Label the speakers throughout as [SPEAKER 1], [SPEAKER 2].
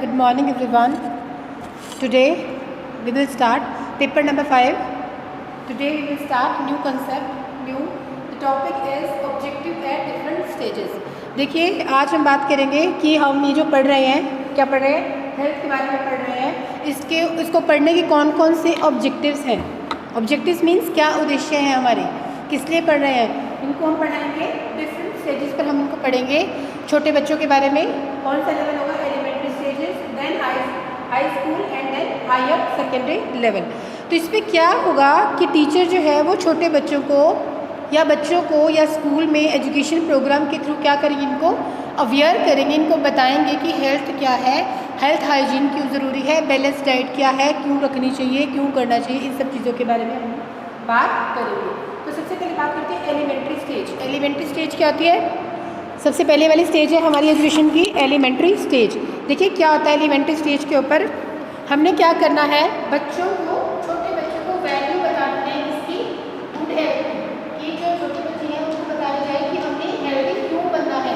[SPEAKER 1] Good morning everyone. Today we will start paper number 5. Today we will start new concept. The topic is objective at different stages. देखिए आज हम बात करेंगे कि हम ये जो पढ़ रहे हैं, क्या पढ़ रहे हैं, हेल्थ के बारे में पढ़ रहे हैं। इसको पढ़ने के कौन कौन से ऑब्जेक्टिव्स हैं। ऑब्जेक्टिव्स मीन्स क्या उद्देश्य हैं हमारे, किस लिए पढ़ रहे हैं। इनको हम पढ़ाएंगे डिफरेंट स्टेजेस पर। हम इनको पढ़ेंगे छोटे बच्चों के बारे में, कौन सा लेवल होगा, elementary stages, then high school and then higher secondary level. तो इसमें क्या होगा कि टीचर जो है वो छोटे बच्चों को या स्कूल में एजुकेशन प्रोग्राम के थ्रू क्या करेंगे, इनको अवेयर करेंगे, इनको बताएंगे कि हेल्थ क्या है, हेल्थ हाइजीन क्यों ज़रूरी है, बैलेंस डाइट क्या है, क्यों रखनी चाहिए, क्यों करना चाहिए, इन सब चीज़ों के बारे में हम बात करेंगे। तो सबसे पहले बात करते हैं एलिमेंट्री स्टेज। एलिमेंट्री स्टेज क्या होती है? सबसे पहले वाली स्टेज है हमारी एजुकेशन की एलिमेंट्री स्टेज। देखिए क्या होता है एलिमेंट्री स्टेज के ऊपर, हमने क्या करना है, बच्चों को, छोटे बच्चों को वैल्यू बताते हैं इसकी गुड हेल्थ की। जो छोटे बच्चे हैं उनको बताया जाए कि हमने हेल्दी क्यों बनना है,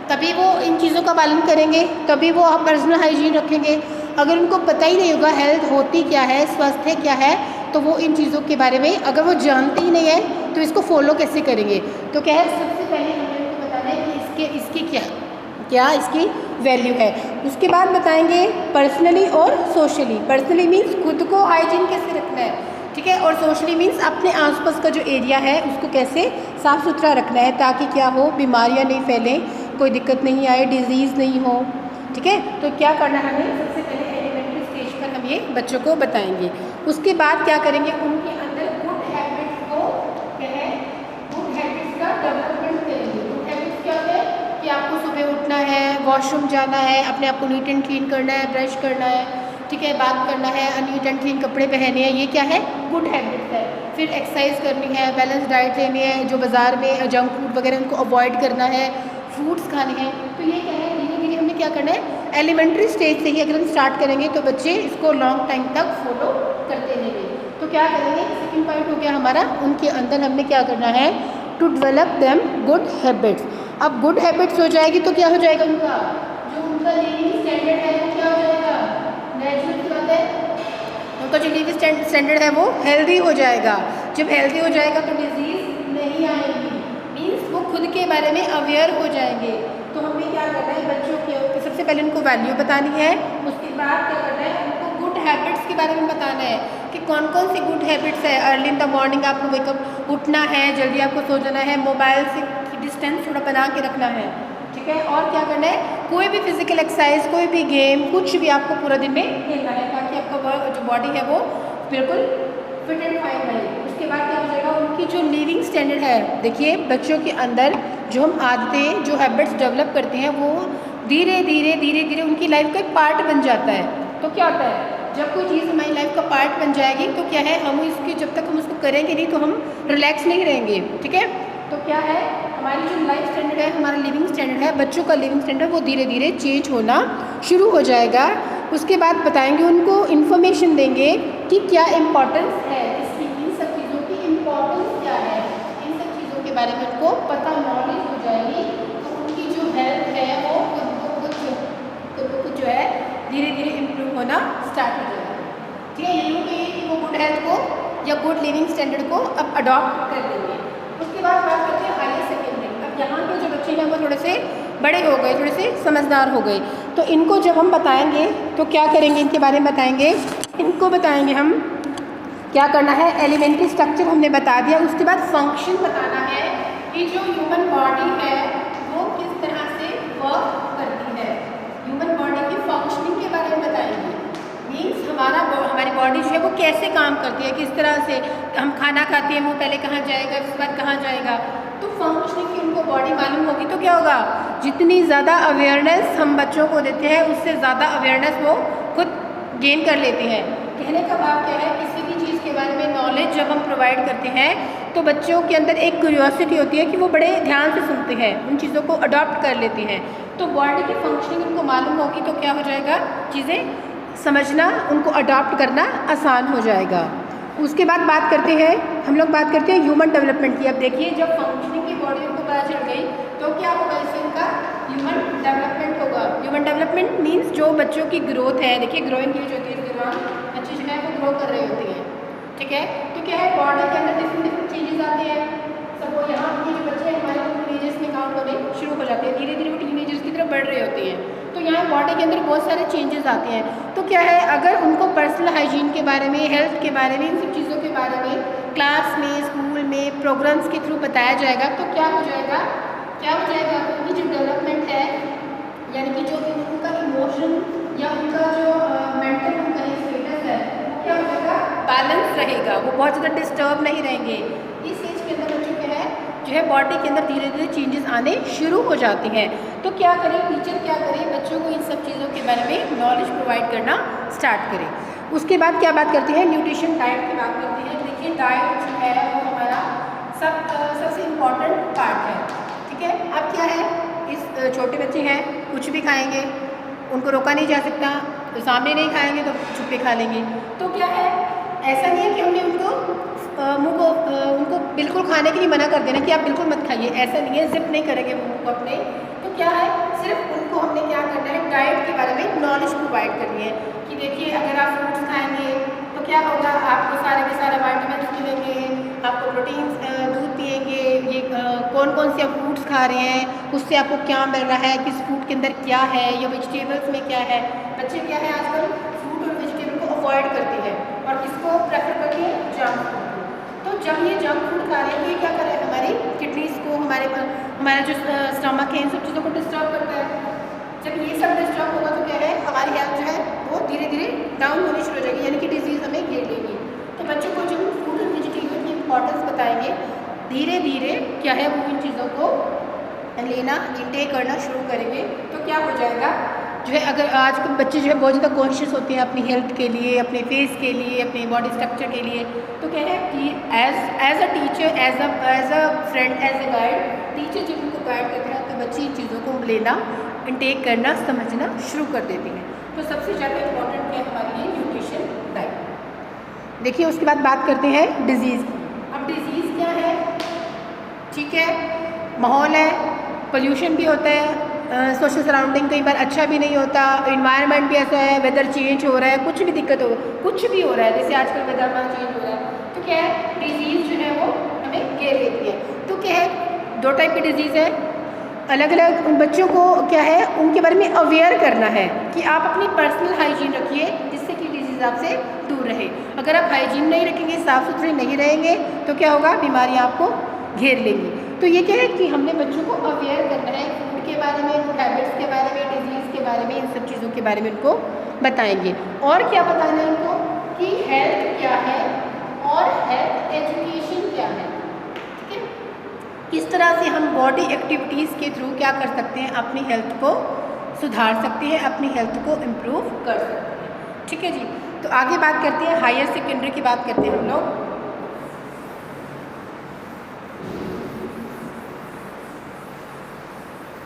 [SPEAKER 1] तभी वो इन चीज़ों का पालन करेंगे, तभी वो पर्सनल हाइजीन रखेंगे। अगर उनको पता ही नहीं होगा हेल्थ होती क्या है, स्वास्थ्य क्या है, तो वो इन चीज़ों के बारे में अगर वो जानते ही नहीं है तो इसको फॉलो कैसे करेंगे। तो क्या है, सबसे पहले हमें उनको बताना है कि इसकी क्या इसकी वैल्यू है। उसके बाद बताएंगे पर्सनली और सोशली। पर्सनली मीन्स खुद को हाइजीन कैसे रखना है, ठीक है, और सोशली मीन्स अपने आसपास का जो एरिया है उसको कैसे साफ़ सुथरा रखना है ताकि क्या हो, बीमारियां नहीं फैलें, कोई दिक्कत नहीं आए, डिजीज़ नहीं हो, ठीक है। तो क्या करना है हमें, सबसे पहले एलिमेंट्री स्टेज पर हम ये बच्चों को बताएंगे। उसके बाद क्या करेंगे, उनके अंदर गुड हैबिट्स को गुड हैबिट्स का डेवलपमेंट करेंगे। गुड हैबिट्स क्या होते हैं कि आपको सुबह उठना है, वॉशरूम जाना है, अपने आप को नीट एंड क्लीन करना है, ब्रश करना है, ठीक है, बात करना है, नीट एंड क्लीन कपड़े पहने हैं, ये क्या है, गुड हैबिट्स है। फिर एक्सरसाइज करनी है, बैलेंस डाइट लेनी है, जो बाज़ार में जंक फूड वगैरह उनको अवॉइड करना है, फ्रूट्स खाने हैं। तो ये क्या है, धीरे धीरे हमने क्या करना है, एलिमेंट्री स्टेज से ही अगर हम स्टार्ट करेंगे तो बच्चे इसको लॉन्ग टाइम तक फॉलो करते रहेंगे। तो क्या करेंगे, सेकंड पॉइंट हो गया हमारा, उनके अंदर हमने क्या करना है, to develop them good habits. अब गुड हैबिट्स हो जाएगी तो क्या हो जाएगा, उनका लिविंग स्टैंडर्ड है वो क्या हो जाएगा, नेचुरल की बात है, उनका जो लिविंग स्टैंडर्ड है वो हेल्दी हो जाएगा। जब हेल्दी हो जाएगा तो डिजीज़ नहीं आएगी, मीन्स वो खुद के बारे में अवेयर हो जाएंगे। तो हमें क्या करना है, बच्चों के सबसे पहले उनको वैल्यू बतानी है। उसके बाद क्या करना है, उनको गुड हैबिट्स के बारे में बताना है कि कौन कौन सी गुड हैबिट्स है। अर्ली इन द मॉर्निंग आपको वेकअप उठना है, जल्दी आपको सो जाना है, मोबाइल से डिस्टेंस थोड़ा बना के रखना है, ठीक है, और क्या करना है, कोई भी फिजिकल एक्सरसाइज, कोई भी गेम, कुछ भी आपको पूरा दिन में खेलना है ताकि आपका जो बॉडी है वो बिल्कुल फिट एंड फाइन रहे। उसके बाद क्या हो जाएगा, उनकी जो लिविंग स्टैंडर्ड है, देखिए बच्चों के अंदर जो हम आदतें, जो हैबिट्स डेवलप करते हैं वो धीरे धीरे उनकी लाइफ का एक पार्ट बन जाता है। तो क्या होता है, जब कोई चीज़ हमारी लाइफ का पार्ट बन जाएगी तो क्या है, हम इसकी जब तक हम उसको करेंगे नहीं तो हम रिलैक्स नहीं रहेंगे, ठीक है। तो क्या है, हमारी जो लाइफ स्टैंडर्ड है, हमारा लिविंग स्टैंडर्ड है, बच्चों का लिविंग स्टैंडर्ड वो धीरे धीरे चेंज होना शुरू हो जाएगा। उसके बाद बताएंगे, उनको इन्फॉर्मेशन देंगे कि क्या इम्पोर्टेंस है इसकी, इन सब चीज़ों की इम्पोर्टेंस क्या है, इन सब चीज़ों के बारे में उनको पता, नॉलेज हो जाएगी। तो उनकी जो हेल्थ है वो खुद जो है धीरे धीरे इम्प्रूव होना स्टार्ट हो जाएगा, ठीक है। यही कहिए कि वो गुड हेल्थ को या गुड लिविंग स्टैंडर्ड को अब अडॉप्ट कर लेंगे। उसके बाद बात करते हैं हायर सेकेंडरी। अब यहाँ के जो बच्चे हैं वो थोड़े से बड़े हो गए, थोड़े से समझदार हो गए, तो इनको जब हम बताएंगे तो क्या करेंगे, इनके बारे में बताएंगे, इनको बताएंगे हम क्या करना है, एलिमेंट्री स्ट्रक्चर हमने बता दिया। उसके बाद फंक्शन बताना है कि जो ह्यूमन बॉडी है वो किस तरह से वर्क करती है, ह्यूमन बॉडी की फंक्शनिंग के बारे में बताएंगे। मीन्स हमारी बॉडी जो है वो कैसे काम करती है, किस तरह से हम खाना खाते हैं, वो पहले कहाँ जाएगा, उसके बाद कहाँ जाएगा। तो फंक्शनिंग की उनको बॉडी मालूम होगी तो क्या होगा, जितनी ज़्यादा अवेयरनेस हम बच्चों को देते हैं उससे ज़्यादा अवेयरनेस वो खुद गेन कर लेते हैं। कहने का भाव क्या है, किसी भी चीज़ के बारे में नॉलेज जब हम प्रोवाइड करते हैं तो बच्चों के अंदर एक क्यूरियोसिटी होती है कि वो बड़े ध्यान से सुनते हैं, उन चीज़ों को अडॉप्ट कर लेते हैं। तो बॉडी की फंक्शनिंग उनको मालूम होगी तो क्या हो जाएगा, चीज़ें समझना, उनको अडॉप्ट करना आसान हो जाएगा। उसके बाद बात करते हैं, हम लोग बात करते हैं ह्यूमन डेवलपमेंट की। अब देखिए जब फंक्शनिंग की बॉडी उनको पता चल गई तो क्या होगा, इससे उनका ह्यूमन डेवलपमेंट होगा। ह्यूमन डेवलपमेंट मीन्स जो बच्चों की ग्रोथ है, देखिए ग्रोइंग एज होती है, इस दौरान बच्चे जो है वो ग्रो कर रहे होते हैं, ठीक है। तो क्या है, बॉडी के अंदर डिफरेंट चेंजेस आते हैं। सबको यहाँ ये जो बच्चे हैं हमारे टीनेजर्स में काउंट होने शुरू हो जाते हैं, धीरे धीरे वो टीनेजर्स की तरफ बढ़ रहे होते हैं। तो यहाँ बॉडी के अंदर बहुत सारे चेंजेस आते हैं। तो क्या है, अगर उनको पर्सनल हाइजीन के बारे में, हेल्थ के बारे में, इन सब चीज़ों के बारे में क्लास में, स्कूल में, प्रोग्राम्स के थ्रू बताया जाएगा तो क्या हो जाएगा, उनकी जो डेवलपमेंट है, यानी कि जो उनका इमोशन या उनका जो मेंटल उनका स्टेटस है वो क्या हो जाएगा, बैलेंस रहेगा, वो बहुत ज़्यादा डिस्टर्ब नहीं रहेंगे। इस एज के अंदर बच्चों क्या है जो है बॉडी के अंदर धीरे धीरे चेंजेस आने शुरू हो जाते हैं। तो क्या करें, टीचर क्या करें, बच्चों को इन सब चीज़ों के बारे में नॉलेज प्रोवाइड करना स्टार्ट करें। उसके बाद क्या बात करते हैं, न्यूट्रिशन, डाइट की बात करते हैं। देखिए डाइट जो है वो हमारा सबसे इम्पॉर्टेंट पार्ट है, ठीक है। अब क्या है, इस छोटे बच्चे हैं, कुछ भी खाएंगे, उनको रोका नहीं जा सकता, तो सामने नहीं खाएंगे तो छुपे खा लेंगे। तो क्या है, ऐसा नहीं है कि हमने उनको उनको बिल्कुल खाने के लिए मना कर देना कि आप बिल्कुल मत खाइए, ऐसा नहीं है, जिप नहीं करेंगे मुँह को अपने। तो क्या है, सिर्फ उनको हमने क्या करना है, डाइट के बारे में नॉलेज प्रोवाइड करनी है कि देखिए अगर आप फ्रूट्स खाएंगे तो क्या होगा, आपको सारे के सारे वाइटामिन मिलेंगे, आपको प्रोटीन्स, दूध पिएंगे, ये कौन कौन से आप फ्रूट्स खा रहे हैं, उससे आपको क्या मिल रहा है, किस फ्रूट के अंदर क्या है, या वेजिटेबल्स में क्या है। बच्चे क्या है आजकल फ्रूट और वेजिटेबल को अवॉइड करते हैं और किसको प्रेफर करते हैं, जंक फूड। तो जब ये जंक फूड खा रहे हैं तो ये क्या कर रहा है, हमारी किडनीज को, हमारा जो स्टमक है, इन सब चीज़ों को डिस्टर्ब करता है। जब ये सब डिस्टर्ब होगा तो क्या है, हमारी हेल्थ जो है वो धीरे धीरे डाउन होनी शुरू हो जाएगी, यानी कि डिजीज़ हमें घेर लेगी। तो बच्चों को जब फ्रूट और वेजिटेबल की इंपॉर्टेंस बताएंगे, धीरे धीरे क्या है वो इन चीज़ों को लेना, इंटेक करना शुरू करेंगे, तो क्या हो जाएगा जो है, अगर आज के बच्चे जो है बहुत ज़्यादा कॉन्शियस होते हैं अपनी हेल्थ के लिए, अपने फेस के लिए, अपने बॉडी स्ट्रक्चर के लिए। तो क्या है कि as a teacher, as a friend, as a guide, teacher जब उनको गाइड करते हैं तो बच्चे इन चीज़ों को लेना, इंटेक करना, समझना शुरू कर देते हैं। तो सबसे ज़्यादा इम्पॉर्टेंट क्या है हमारे लिए, न्यूट्रिशन, डाइट। देखिए उसके बाद बात करते हैं डिज़ीज़ की। अब डिज़ीज़ क्या है, ठीक है, माहौल है, पोल्यूशन भी होता है, सोशल सराउंडिंग कई बार अच्छा भी नहीं होता, इन्वायरमेंट भी ऐसा है, वेदर चेंज हो रहा है, कुछ भी दिक्कत हो, कुछ भी हो रहा है, जैसे आजकल वेदर चेंज हो रहा है, तो क्या है डिजीज़ जो है वो हमें घेर लेती है। तो क्या है, दो टाइप की डिजीज़ है, अलग अलग बच्चों को क्या है उनके बारे में अवेयर करना है कि आप अपनी पर्सनल हाइजीन रखिए जिससे कि डिजीज़ आपसे दूर रहे। अगर आप हाइजीन नहीं रखेंगे, साफ़ सुथरे नहीं रहेंगे तो क्या होगा, बीमारियाँ आपको घेर लेंगी। तो ये क्या है कि हमने बच्चों को अवेयर करना है फूड के बारे में, फूड हैबिट्स के बारे में, डिजीज़ के बारे में, इन सब चीज़ों के बारे में उनको बताएंगे। और क्या बताना है उनको कि हेल्थ क्या है और हेल्थ एजुकेशन क्या है, ठीक है। किस तरह से हम बॉडी एक्टिविटीज़ के थ्रू क्या कर सकते हैं, अपनी हेल्थ को सुधार सकते हैं, अपनी हेल्थ को इम्प्रूव कर सकते हैं, ठीक है जी। तो आगे बात करते हैं हायर सेकेंडरी की बात करते हैं हम लोग।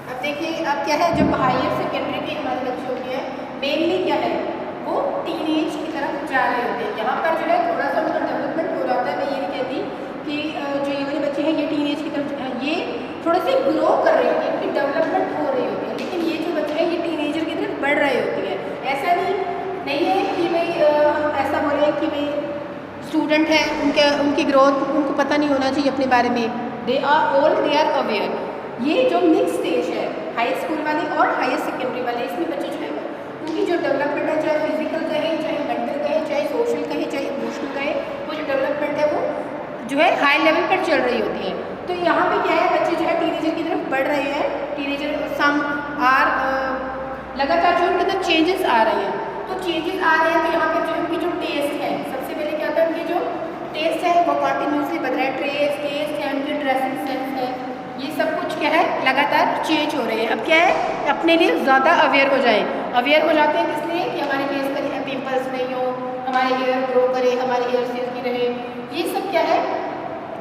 [SPEAKER 1] अब देखिए अब क्या है, जब हायर सेकेंडरी के हमारे बच्चे होते हैं मेनली क्या है वो टीनेज की तरफ जा रहे होते हैं। यहाँ पर जो है थोड़ा सा उनका डेवलपमेंट हो रहा है। मैं ये नहीं कहती कि जो ये वाले बच्चे हैं ये टीनेज की तरफ, ये थोड़े से ग्रो कर रहे होते हैं, इनकी डेवलपमेंट हो रही होती है, लेकिन ये जो बच्चे हैं ये टीनेजर की तरफ बढ़ रहे होते हैं। ऐसा नहीं है कि भाई ऐसा बोले कि भाई स्टूडेंट है उनकी ग्रोथ उनको पता नहीं होना चाहिए अपने बारे में, दे आर अवेयर। ये जो मिक्स स्टेज है हाई स्कूल वाले और हायर सेकेंडरी वाले, इसमें बच्चे जो है उनकी जो डेवलपमेंट है, चाहे फिजिकल कहे, चाहे मेंटल कहे, चाहे सोशल कहे, चाहे इमोशनल कहे, वो जो डेवलपमेंट है वो जो है हाई लेवल पर चल रही होती है। तो यहाँ पे क्या है, बच्चे जो है टीनेजर की तरफ बढ़ रहे हैं, टीनेजर सम आर लगातार जो उनके अंदर चेंजेस आ रहे हैं। तो चेंजेस आ रहे हैं तो यहाँ पर जो उनकी जो टेस्ट है, सबसे पहले क्या होता है उनकी जो टेस्ट है वो कंटिन्यूसली बदल रहा है, टेस्ट है, उनकी ड्रेसिंग सेंस है, ये सब कुछ क्या है लगातार चेंज हो रहे हैं। अब क्या है अपने लिए ज़्यादा अवेयर हो जाए, अवेयर हो जाते हैं किस लिए कि हमारे फेस पर पिंपल्स नहीं हो, हमारे हेयर ग्रो करे, हमारे हेयर सिल्की रहे, ये सब क्या है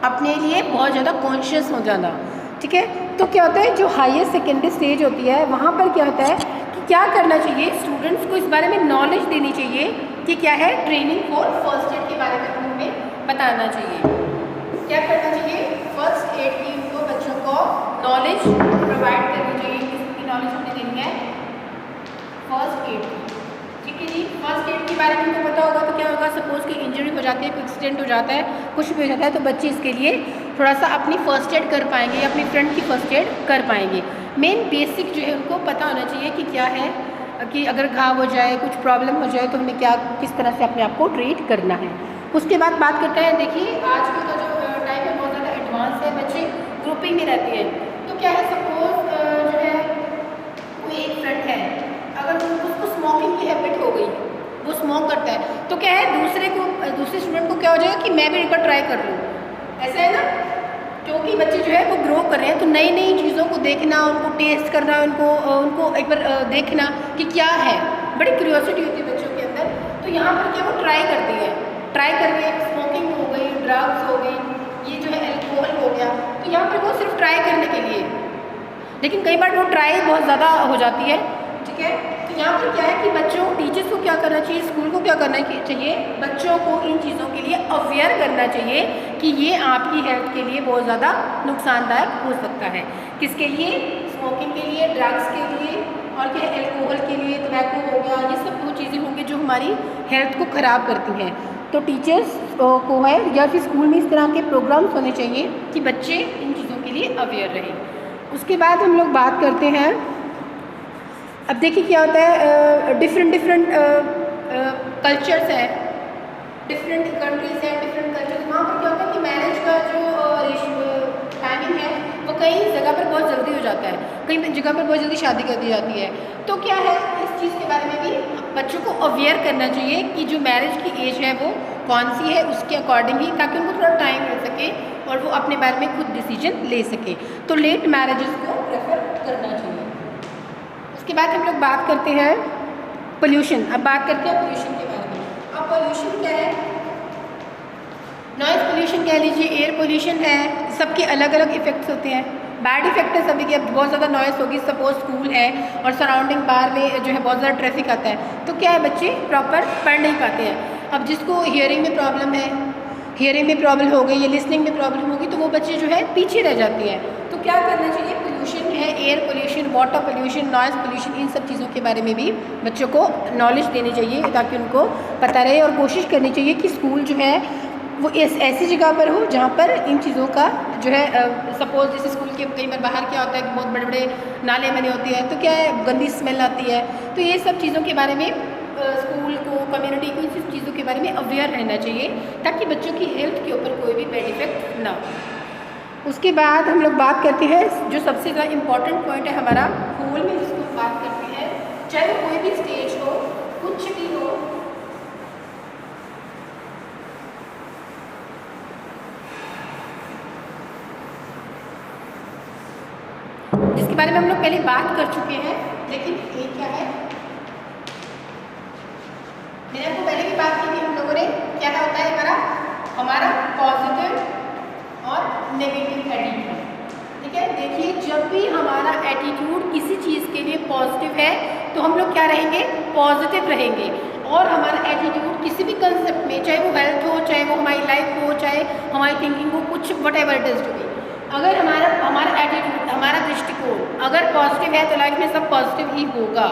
[SPEAKER 1] अपने लिए बहुत ज़्यादा कॉन्शियस हो जाना, ठीक है। तो क्या होता है जो हायर सेकेंडरी स्टेज होती है वहाँ पर क्या होता है कि क्या करना चाहिए, स्टूडेंट्स को इस बारे में नॉलेज देनी चाहिए कि क्या है ट्रेनिंग फॉर फर्स्ट एड के बारे में उन्हें बताना चाहिए। क्या करना चाहिए, फर्स्ट एड की उनको बच्चों को नॉलेज प्रोवाइड करनी चाहिए। किसकी नॉलेज हमें देनी है, फर्स्ट एड की। ठीक है जी, फर्स्ट एड के बारे में तो पता होगा। तो क्या होगा, सपोज कोई इंजरी हो जाती है, कोई एक्सीडेंट हो जाता है, कुछ भी हो जाता है, तो बच्चे इसके लिए थोड़ा सा अपनी फर्स्ट एड कर पाएंगे या अपनी फ्रेंड की फर्स्ट एड कर पाएंगे। मेन बेसिक जो है उनको पता होना चाहिए कि क्या है, कि अगर घाव हो जाए, कुछ प्रॉब्लम हो जाए तो हमें क्या, किस तरह से अपने आप को ट्रीट करना है। उसके बाद बात करते हैं, देखिए आजकल का जो टाइम है बहुत ज़्यादा एडवांस है, बच्चे ग्रुपिंग में रहते हैं। तो क्या है, सपोज जो है कोई एक फ्रेंड है, अगर उसको स्मोकिंग की हैबिट हो गई, वो स्मोक करता है, तो क्या है दूसरे स्टूडेंट को क्या हो जाएगा कि मैं भी एक बार ट्राई कर लूँ, ऐसा है ना। क्योंकि बच्चे जो है वो ग्रो कर रहे हैं, तो नई नई चीज़ों को देखना, उनको टेस्ट करना, उनको एक बार देखना कि क्या है, बड़ी क्यूरियोसिटी होती है बच्चों के अंदर। तो यहाँ पर क्या वो ट्राई करती है, स्मोकिंग हो गई, ड्रग्स हो गई, ये जो है एल्कोहल हो गया। तो यहाँ पर वो सिर्फ ट्राई करने के लिए, लेकिन कई बार वो ट्राई बहुत ज़्यादा हो जाती है। ठीक है, तो यहाँ पर क्या है कि बच्चों, टीचर्स को क्या करना चाहिए, स्कूल को क्या करना चाहिए, बच्चों को इन चीज़ों के लिए अवेयर करना चाहिए कि ये आपकी हेल्थ के लिए बहुत ज़्यादा नुकसानदायक हो सकता है। किसके लिए, स्मोकिंग के लिए, ड्रग्स के लिए, और क्या है एल्कोहल के लिए, टबैको हो गया, ये सब वो चीज़ें होंगी जो हमारी हेल्थ को ख़राब करती हैं। तो टीचर्स को है या फिर स्कूल में इस तरह के प्रोग्राम्स होने चाहिए कि बच्चे इन चीज़ों के लिए अवेयर रहें। उसके बाद हम लोग बात करते हैं, अब देखिए क्या होता है, डिफरेंट कल्चर्स हैं, डिफरेंट कंट्रीज हैं, डिफरेंट कल्चर्स। वहाँ पर क्या होता है कि मैरिज का जो टाइमिंग है वो कई जगह पर बहुत जल्दी हो जाता है, कई जगह पर बहुत जल्दी शादी कर दी जाती है। तो क्या है, इस चीज़ के बारे में भी बच्चों को अवेयर करना चाहिए कि जो मैरिज की एज है वो कौन सी है, उसके अकॉर्डिंग ही, ताकि उनको थोड़ा टाइम मिल सके और वो अपने बारे में खुद डिसीजन ले सके। तो लेट मैरिजेस को प्रेफर करना चाहिए। उसके बाद हम लोग बात करते हैं पोल्यूशन। अब बात करते हैं पोल्यूशन के बारे में। अब पोल्यूशन क्या है, नॉइज़ पोल्यूशन कह लीजिए, एयर पोल्यूशन है, सबके अलग अलग इफ़ेक्ट्स होते हैं। बैड इफेक्ट है सभी के, अब बहुत ज़्यादा नॉइज़ होगी, सपोज स्कूल है और सराउंडिंग बाहर में जो है बहुत ज़्यादा ट्रैफिक आता है, तो क्या है बच्चे प्रॉपर पढ़ नहीं पाते हैं। अब जिसको हियरिंग में प्रॉब्लम है, हियरिंग में प्रॉब्लम हो गई या लिसनिंग में प्रॉब्लम होगी, तो वो बच्चे जो है पीछे रह जाते हैं। तो क्या करना चाहिए, पोल्यूशन है, air pollution, water pollution, noise pollution, इन सब चीज़ों के बारे में भी बच्चों को नॉलेज देनी चाहिए ताकि उनको पता रहे। और कोशिश करनी चाहिए कि स्कूल जो है वो ऐसी जगह पर हो जहाँ पर इन चीज़ों का जो है, सपोज जैसे स्कूल के कई बार बाहर क्या होता है कि बहुत बड़े बड़े नाले बने होते हैं, तो क्या है गंदी स्मेल आती है। तो ये सब चीज़ों के बारे में स्कूल को, कम्युनिटी को इन सब चीज़ों के बारे में अवेयर रहना चाहिए ताकि बच्चों की हेल्थ के ऊपर कोई भी बैड इफेक्ट ना हो। उसके बाद हम लोग बात करते हैं जो सबसे ज़्यादा इम्पॉर्टेंट पॉइंट है हमारा स्कूल में, जिसको बात करते हैं, चाहे वो कोई भी स्टेज हो, कुछ भी हो, जिसके बारे में हम लोग पहले बात कर चुके हैं। लेकिन ये क्या है, मैंने आपको पहले भी बात की थी हम लोगों ने, क्या होता है हमारा पॉजिटिव और नेगेटिव एटीट्यूड। ठीक है, देखिए जब भी हमारा एटीट्यूड किसी चीज़ के लिए पॉजिटिव है तो हम लोग क्या रहेंगे, पॉजिटिव रहेंगे। और हमारा एटीट्यूड किसी भी कंसेप्ट में, चाहे वो हेल्थ हो, चाहे वो हमारी लाइफ हो, चाहे हमारी थिंकिंग हो, कुछ whatever it is to be, अगर हमारा एटीट्यूड, हमारा दृष्टिकोण अगर पॉजिटिव है तो लाइफ में सब पॉजिटिव ही होगा।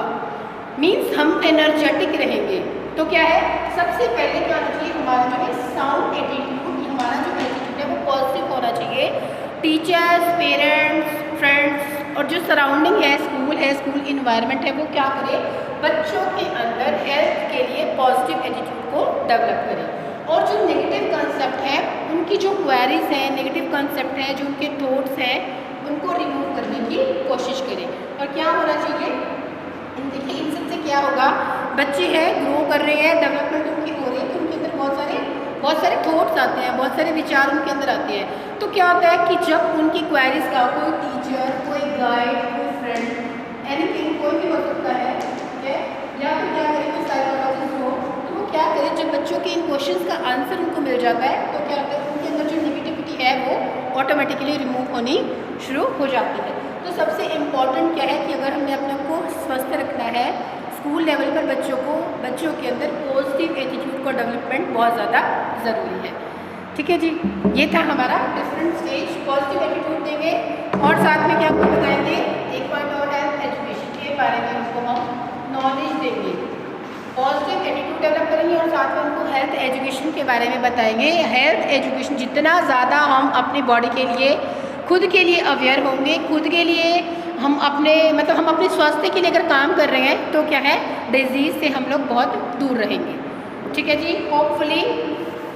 [SPEAKER 1] मीन्स हम एनर्जेटिक रहेंगे। तो क्या है, सबसे पहले क्या होना चाहिए, हमारा जो है साउंड एटीट्यूड, हमारा जो एटीट्यूड है वो पॉजिटिव होना चाहिए। टीचर्स, पेरेंट्स, फ्रेंड्स और जो सराउंडिंग है, स्कूल इन्वायरमेंट है, वो क्या करे, बच्चों के अंदर हेल्थ के लिए पॉजिटिव एटीट्यूड को डेवलप करे। और जो नेगेटिव कंसेप्ट है, उनकी जो क्वेरीज हैं, नेगेटिव कंसेप्ट है, जो उनके थॉट्स हैं, उनको रिमूव करने की कोशिश करें। और क्या होना चाहिए, देखिए इन सबसे क्या होगा, बच्चे हैं ग्रो कर रहे हैं, डेवलपमेंट उनकी हो रही है, तो उनके अंदर बहुत सारे थॉट्स आते हैं, बहुत सारे विचार उनके अंदर आते हैं। तो क्या होता है कि जब उनकी क्वेरीज का कोई टीचर, कोई गाइड, कोई फ्रेंड, एनीथिंग, कोई भी हो सकता है, ठीक है, या फिर क्या करें, कोई साइकोलॉजिस्ट हो, तो वो क्या करें, जब बच्चों के इन क्वेश्चंस का आंसर उनको मिल जाता है, तो क्या होता है, उनके अंदर जो नेगेटिविटी है वो ऑटोमेटिकली रिमूव होनी शुरू हो जाती है। तो सबसे इम्पॉर्टेंट क्या है कि अगर हमने अपने आप को स्वस्थ रखना है, स्कूल लेवल पर बच्चों के अंदर पॉजिटिव एटीट्यूड का डेवलपमेंट बहुत ज़्यादा ज़रूरी है। ठीक है जी, ये था हमारा डिफरेंट स्टेज, पॉजिटिव एटीट्यूड देंगे और साथ में क्या आपको बताएंगे, एक पॉइंट और है एजुकेशन के बारे में, उसको हम नॉलेज देंगे, पॉजिटिव एटीट्यूड डेवलप करेंगे और साथ में उनको हेल्थ एजुकेशन के बारे में बताएंगे। हेल्थ एजुकेशन जितना ज़्यादा हम अपनी बॉडी के लिए खुद के लिए अवेयर होंगे, खुद के लिए हम अपने मतलब हम अपने स्वास्थ्य के लिए अगर काम कर रहे हैं तो क्या है, डिजीज़ से हम लोग बहुत दूर रहेंगे। ठीक है जी, होपफुली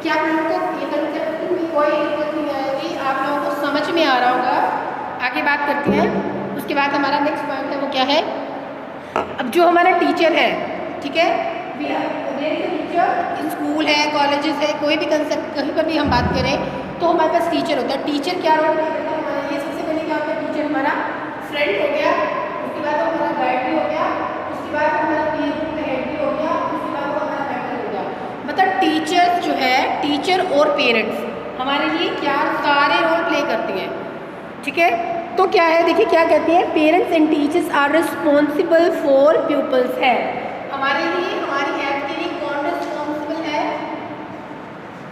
[SPEAKER 1] क्या आप लोगों को ये कंसेप्ट में कोई दिक्कत नहीं आएगी, आप लोगों को समझ में आ रहा होगा। आगे बात करते हैं, उसके बाद हमारा नेक्स्ट पॉइंट है वो क्या है, अब जो हमारा टीचर है, ठीक है, टीचर स्कूल है, कॉलेजेस है, कोई भी कंसेप्ट कहीं पर भी हम बात करें तो हमारे पास टीचर होता है। टीचर क्या रोल प्ले करता है हमारा, ये सबसे पहले क्या होता है, टीचर हमारा फ्रेंड हो गया, उसके बाद हमारा गाइड भी हो गया, उसके बाद हमारा पीयर ग्रुप का हेड भी हो गया, उसके बाद वो हमारा मेंटर हो गया। मतलब टीचर्स जो है, टीचर और पेरेंट्स हमारे लिए क्या सारे रोल प्ले करती हैं। ठीक है, तो क्या है, देखिए क्या कहते हैं, parents and teachers are responsible for peoples है। हमारे लिए हमारी हेल्थ के लिए कौन रिस्पॉन्सिबल है,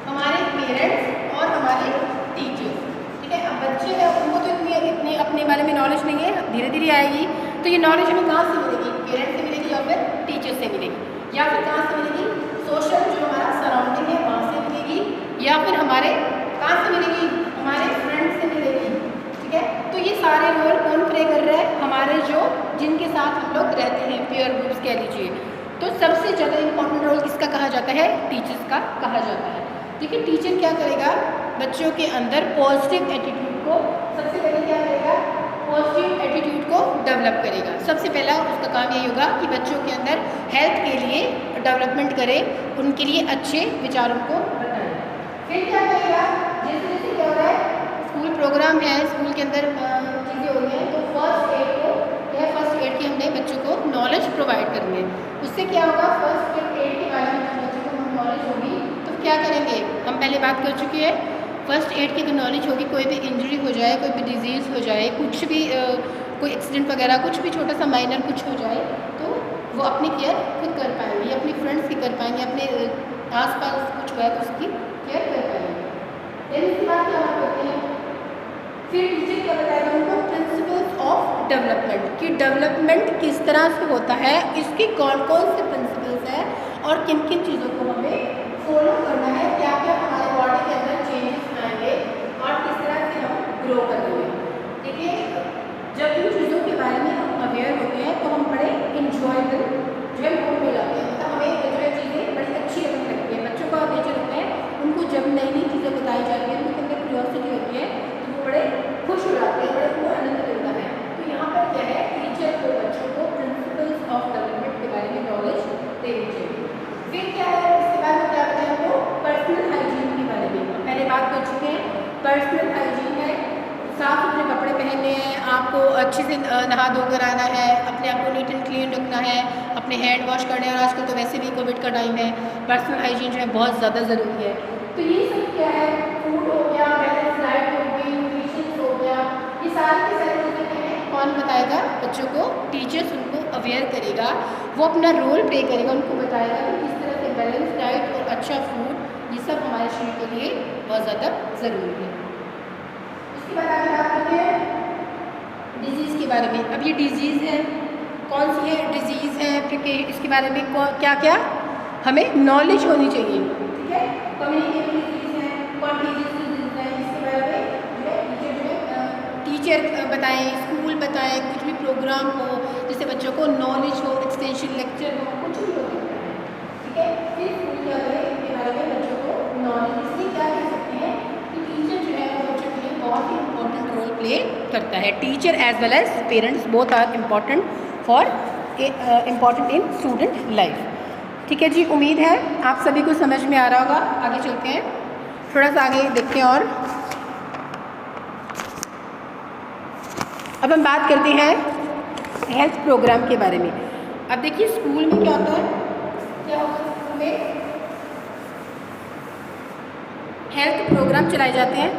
[SPEAKER 1] हमारे पेरेंट्स और हमारे टीचर्स। ठीक है, अब बच्चे हैं उनको तो इतनी अपने बारे में नॉलेज नहीं है, धीरे धीरे आएगी। तो ये नॉलेज हमें कहाँ से मिलेगी, पेरेंट्स से मिलेगी या फिर टीचर से मिलेगी, या फिर कहाँ से मिलेगी, सोशल जो हमारा सराउंडिंग है वहाँ से मिलेगी, या फिर हमारे कहाँ से मिलेगी, हमारे फ्रेंड्स से मिलेगी। ठीक है, तो ये सारे रोल कौन प्ले कर रहे हैं, हमारे जो जिनके साथ हम लोग रहते हैं, पीयर ग्रुप्स कह लीजिए। तो सबसे ज़्यादा इंपॉर्टेंट रोल किसका कहा जाता है, टीचर्स का कहा जाता है। देखिए टीचर क्या करेगा, बच्चों के अंदर पॉजिटिव एटीट्यूड को सबसे पहले क्या करेगा, पॉजिटिव एटीट्यूड को डेवलप करेगा। सबसे पहला उसका काम यही होगा कि बच्चों के अंदर हेल्थ के लिए डेवलपमेंट करे, उनके लिए अच्छे विचारों को बताए। फिर क्या करेगा, जैसे जैसे क्या हो रहा है, स्कूल प्रोग्राम है, स्कूल के अंदर चीज़ें हो रही हैं, तो फर्स्ट एड को या फर्स्ट एड की हमने बच्चों को नॉलेज प्रोवाइड करनी है। उससे क्या होगा, फर्स्ट एड के बारे में बच्चों को नॉलेज होगी तो क्या करेंगे, हम पहले बात कर चुके हैं, फर्स्ट एड की अगर नॉलेज होगी, कोई भी इंजरी हो जाए, कोई भी डिजीज़ हो जाए, कुछ भी कोई एक्सीडेंट वगैरह कुछ भी छोटा सा माइनर कुछ हो जाए तो वो अपनी केयर खुद कर पाएंगे, अपनी फ्रेंड्स की कर पाएंगे, अपने आसपास कुछ हुआ है तो उसकी केयर कर पाएंगे। देन इसके बाद क्या बात करते हैं, फिर टीचर क्या बताएगा उनको, प्रिंसिपल्स ऑफ डेवलपमेंट, कि डेवलपमेंट किस तरह से होता है, इसके कौन कौन से प्रिंसिपल्स हैं और किन किन चीज़ों को हमें फॉलो करना है, क्या क्या हमारे बॉडी के अंदर चेंजेस आएंगे और किस तरह से हम ग्रो करेंगे। देखिए जब इन चीज़ों के बारे में हम अवेयर होते हैं तो हम बड़े इंजॉयबल जो है मूड में लाते हैं, मतलब हमें जो है चीज़ें बड़ी अच्छी लगने लगती हैं। बच्चों का नेचर होता है, उनको जब नई नई चीज़ें बताई जाती हैं उनके अंदर क्यूरियोसिटी होती है, बड़े खुश हो जाते हैं, बड़े को आनंद मिलता है। तो यहाँ पर क्या है, टीचर को बच्चों को प्रिंसिपल्स ऑफ डेवलपमेंट के बारे में नॉलेज देनी चाहिए। फिर क्या है, इसके बाद क्या बताया हमको, पर्सनल हाइजीन के बारे में पहले बात कर चुके हैं। पर्सनल हाइजीन है, साफ सुथरे कपड़े पहनने हैं, आपको अच्छे से नहा धोकर आना है, अपने आप को नीट एंड क्लीन रखना है, अपने हैंड वॉश करने हैं, और आजकल तो वैसे भी कोविड का टाइम है, पर्सनल हाइजीन जो है बहुत ज़्यादा ज़रूरी है। तो ये सब क्या है, फूड हो गया, बैलेंस डाइट हो गई, न्यूट्रिशन हो गया, ये सारी की सारी चीज़ें क्या है, कौन बताएगा, बच्चों को, टीचर्स उनको अवेयर करेगा, वो अपना रोल प्ले करेगा, उनको बताएगा कि किस तरह से बैलेंस डाइट और अच्छा फूड ये सब हमारे शरीर के लिए बहुत ज़्यादा ज़रूरी है। उसके बाद आगे बात करते हैं डिजीज़ के बारे में। अब ये डिजीज़ है, कौन सी है डिजीज़ है, फिर इसके बारे में क्या क्या हमें नॉलेज होनी चाहिए। ठीक है, कम्युनिकेबल डिजीज़ है, कॉन्टीजियस डिजीज़ है, इसके बारे में टीचर बताएं, स्कूल बताएं, कुछ भी प्रोग्राम हो जिससे बच्चों को नॉलेज हो, एक्सटेंशन लेक्चर हो, कुछ भी हो सकता है। ठीक है, फिर स्कूल क्या करें, इसके बारे में बच्चों को नॉलेज, इसलिए क्या कह सकते हैं कि टीचर जो है वो बच्चों के लिए बहुत ही इंपॉर्टेंट रोल प्ले करता है। Teacher as well as parents both are important for important in student life. ठीक है जी, उम्मीद है आप सभी को समझ में आ रहा होगा। आगे चलते हैं, थोड़ा सा आगे देखते हैं। और अब हम बात करते हैं हेल्थ प्रोग्राम के बारे में। अब देखिए स्कूल में क्या होता है, क्या होता है स्कूल में हेल्थ प्रोग्राम चलाए जाते हैं।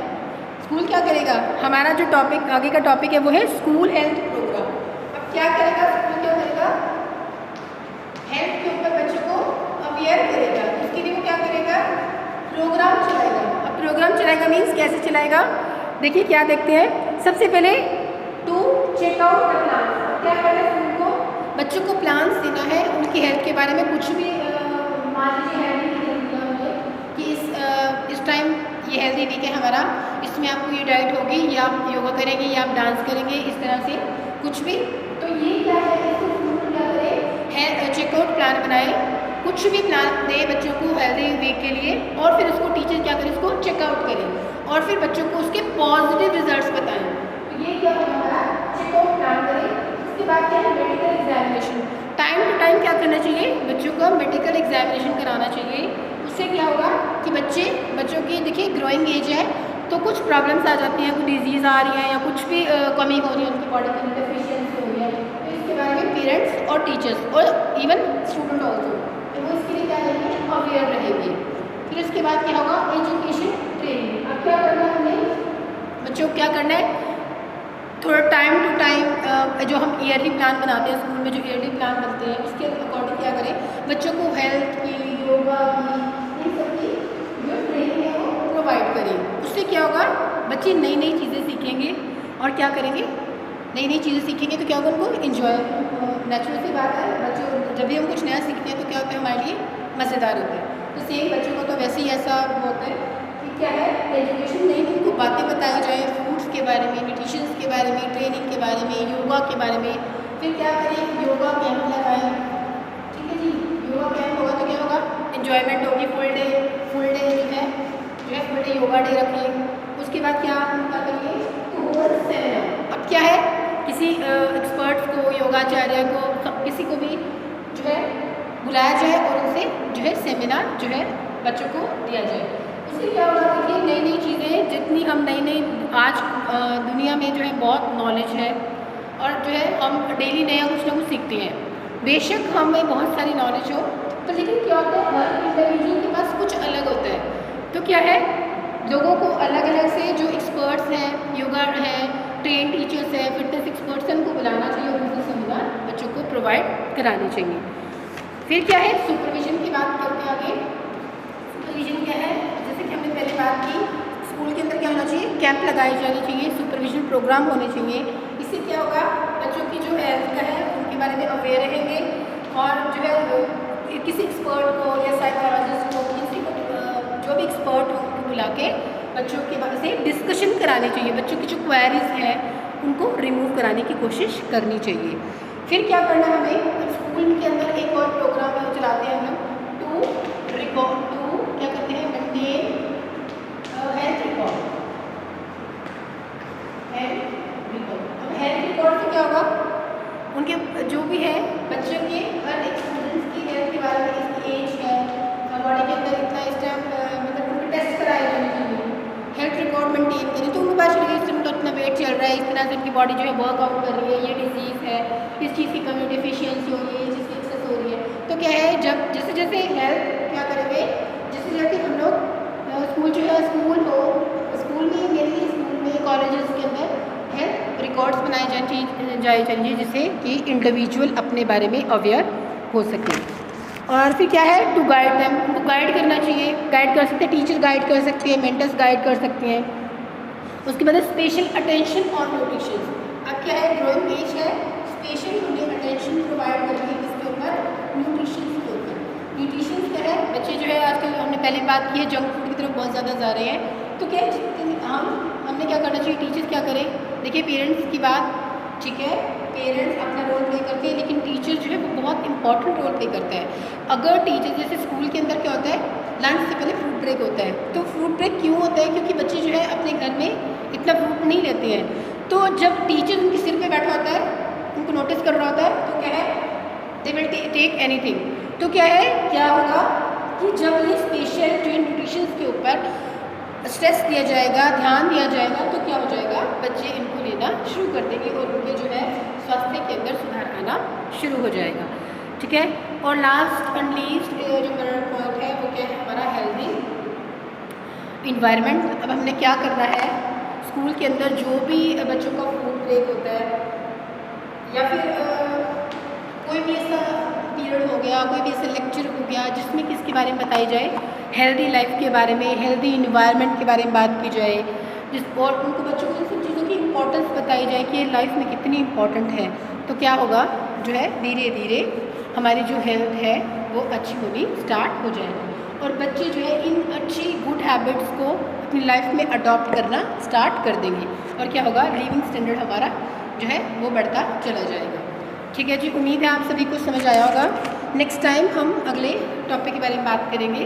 [SPEAKER 1] स्कूल क्या करेगा, हमारा जो टॉपिक आगे का टॉपिक है वो है स्कूल हेल्थ प्रोग्राम। अब क्या करेगा स्कूल, क्या करेगा, हेल्थ के ऊपर बच्चों को अवेयर करेगा। उसके लिए वो क्या करेगा, प्रोग्राम चलाएगा। अब प्रोग्राम चलाएगा मीन्स कैसे चलाएगा, देखिए क्या देखते हैं। सबसे पहले to check out the plants, क्या करें स्कूल को बच्चों को प्लान्स देना है उनकी हेल्थ के बारे में। कुछ भी मान लीजिए हेल्दी कि इस टाइम ये हेल्दी वीक है हमारा, इसमें आपको ये डाइट होगी, या आप योगा करेंगे या आप डांस करेंगे, इस तरह से कुछ भी। तो ये क्या है, इसको क्या करें, है चेकआउट प्लान बनाए, कुछ भी प्लान दे बच्चों को हेल्दी वीक के लिए, और फिर उसको टीचर क्या करें, उसको चेकआउट करें और फिर बच्चों को उसके पॉजिटिव रिजल्ट्स बताएं। तो ये क्या है हमारा चेकआउट प्लान करें। उसके बाद क्या है, medical examination. Time to time क्या करना चाहिए, बच्चों को मेडिकल एग्जामिनेशन कराना चाहिए। उससे क्या होगा कि बच्चों की देखिए ग्रोइंग एज है तो कुछ प्रॉब्लम्स आ जाती हैं, कुछ डिजीज़ आ रही है या कुछ भी कमी हो रही है उनकी बॉडी के अंदर, डेफिशिएंसी हो रही है, तो इसके बारे में पेरेंट्स और टीचर्स और इवन स्टूडेंट ऑल्सो, तो वो इसके लिए क्या रहेंगे, अवेयर रहेंगे। फिर इसके बाद क्या होगा, एजुकेशन ट्रेनिंग। अब क्या करना है हमें, बच्चों को क्या करना है, थोड़ा टाइम टू टाइम जो हम ईयरली प्लान बनाते हैं स्कूल में, जो ईयरली प्लान बनते हैं उसके अकॉर्डिंग क्या करें, बच्चों को हेल्थ की, योगा की, इन सब की जो ट्रेनिंग है वो प्रोवाइड करें। उससे क्या होगा, बच्चे नई नई चीज़ें सीखेंगे और क्या करेंगे, नई नई चीज़ें सीखेंगे तो क्या होगा, उनको इन्जॉय, नेचुरल सी बात है, बच्चों जब भी हम कुछ नया सीखते हैं तो क्या होता है, हमारे लिए मज़ेदार होता है। तो सेम बच्चों को तो वैसे ही ऐसा होता है कि क्या है, एजुकेशन नई नई उनको बातें बताई जाए, फूड्स के बारे में, न्यूट्रिशंस के बारे में, ट्रेनिंग के बारे में, योगा के बारे में। फिर क्या करें, योगा कैंप लगाएं, ठीक है जी। योगा कैंप होगा तो क्या होगा, इन्जॉयमेंट होगी, फुल डे जो है फुल डे योगा डे रखें। उसके बाद क्या करिए, तो होगा सेमिनार। अब क्या है, किसी एक्सपर्ट्स को, योगाचार्य को, किसी को भी जो है बुलाया जाए और उनसे जो है सेमिनार जो है बच्चों को दिया जाए। उससे क्या होगा, देखिए नई नई चीज़ें जितनी हम नई आज दुनिया में जो है बहुत नॉलेज है और जो है हम डेली नया कुछ ना कुछ सीखते हैं। बेशक हमें बहुत सारी नॉलेज हो तो लेकिन क्या होता है, हर इंडिविजुअल के पास कुछ अलग होता है। तो क्या है, लोगों को अलग अलग से जो एक्सपर्ट्स हैं, योगा हैं, ट्रेन टीचर्स हैं, फिटनेस एक्सपर्ट्स हैं, उनको बुलाना चाहिए और उनसे सेमिनार बच्चों को प्रोवाइड कराने चाहिए। फिर क्या है, सुपरविजन की बात करते हैं आगे। सुपरविजन क्या है, जैसे कि हमने पहले बात की, स्कूल के अंदर क्या होना चाहिए, कैंप लगाए जाने चाहिए, सुपरविजन प्रोग्राम होने चाहिए। इससे क्या होगा, बच्चों की जो हेल्थ का है उनके बारे में अवेयर रहेंगे और जो है किसी एक्सपर्ट को या साइकोलॉजिस्ट को, किसी को जो भी एक्सपर्ट हो उनको बुला के बच्चों के बारे से डिस्कशन करानी चाहिए। बच्चों की जो क्वेरीज हैं उनको रिमूव कराने की कोशिश करनी चाहिए। फिर क्या करना है हमें, स्कूल के अंदर एक और प्रोग्राम चलाते हैं हम टू रिकॉर्ड, क्या करते हैं, maintain health record. Health record से क्या होगा, उनके जो भी है बच्चों के हर एक स्टूडेंट्स की हेल्थ के बारे में, इसकी एज है, बॉडी के अंदर इतना इस टाइम मतलब उनके टेस्ट कराए जाने चाहिए, हेल्थ रिकॉर्ड मेंटेन करें तो उनको पता चलेगा इस टाइम तो इतना वेट चल रहा है, इस तरह से उनकी बॉडी जो है वर्कआउट कर रही है, ये डिजीज़ है, इस चीज़ की कमी डेफिशिएंसी हो रही है, इस चीज़ की एक्सेस हो रही है। तो क्या है, जब जैसे जैसे हेल्थ क्या करेंगे, जैसे जैसे हम लोग स्कूल जो है, स्कूल में मेनली स्कूल में, कॉलेजेस के अंदर हेल्थ रिकॉर्ड्स बनाए जाए चाहिए जिससे कि इंडिविजुअल अपने बारे में अवेयर हो सके। और फिर क्या है, टू गाइड देम, उनको गाइड करना चाहिए, गाइड कर सकते हैं, टीचर गाइड कर सकते हैं, मेंटर्स गाइड कर सकते हैं। उसके बाद स्पेशल अटेंशन और न्यूट्रिशन। अब क्या है, ग्रोइंग एज है, स्पेशल उन्हें अटेंशन प्रोवाइड करेंगे इसके ऊपर, न्यूट्रिशन के ऊपर। न्यूट्रिशन क्या है, बच्चे जो है आजकल हमने पहले बात की है जंक फूड की तरफ बहुत ज़्यादा जा रहे हैं। तो क्या हमने क्या करना चाहिए, टीचर्स क्या करें, देखिए पेरेंट्स की बात ठीक है, पेरेंट्स अपना रोल प्ले करते हैं लेकिन टीचर जो है वो बहुत इंपॉर्टेंट रोल प्ले करता है। अगर टीचर जैसे स्कूल के अंदर क्या होता है, लंच से पहले फ्रूट ब्रेक होता है, तो फ्रूट ब्रेक क्यों होता है, क्योंकि बच्चे जो है अपने घर में इतना फ्रूट नहीं लेते हैं। तो जब टीचर उनके सिर पे बैठा होता है, उनको नोटिस कर रहा होता है, तो क्या है, दे विल टेक एनीथिंग। तो क्या है, क्या होगा कि जब ये स्पेशल जो न्यूट्रिशन के ऊपर स्ट्रेस दिया जाएगा, ध्यान दिया जाएगा, तो क्या हो जाएगा, बच्चे इनको लेना शुरू कर देंगे और उनके जो है स्वास्थ्य के अंदर सुधार आना शुरू हो जाएगा। ठीक है, और लास्ट एंड लीस्ट जो मेरा पॉइंट है वो क्या है, हमारा हेल्दी इन्वायरमेंट। अब हमने क्या करना है, स्कूल के अंदर जो भी बच्चों का फूड ब्रेक होता है या फिर कोई भी ऐसा पीरियड हो गया, कोई भी ऐसा लेक्चर हो गया जिसमें किसके बारे में बताई जाए, हेल्दी लाइफ के बारे में, हेल्दी इन्वायरमेंट के बारे में बात की जाए, और उनको बच्चों को इन सब चीज़ों की इम्पोर्टेंस बताई जाए कि ये लाइफ में कितनी इम्पोर्टेंट है। तो क्या होगा, जो है धीरे धीरे हमारी जो हेल्थ है वो अच्छी होनी स्टार्ट हो जाएगी और बच्चे जो है इन अच्छी गुड हैबिट्स को अपनी लाइफ में अडॉप्ट करना स्टार्ट कर देंगे और क्या होगा, लिविंग स्टैंडर्ड हमारा जो है वो बढ़ता चला जाएगा। ठीक है जी, उम्मीद है आप सभी को समझ आया होगा। नेक्स्ट टाइम हम अगले टॉपिक के बारे में बात करेंगे।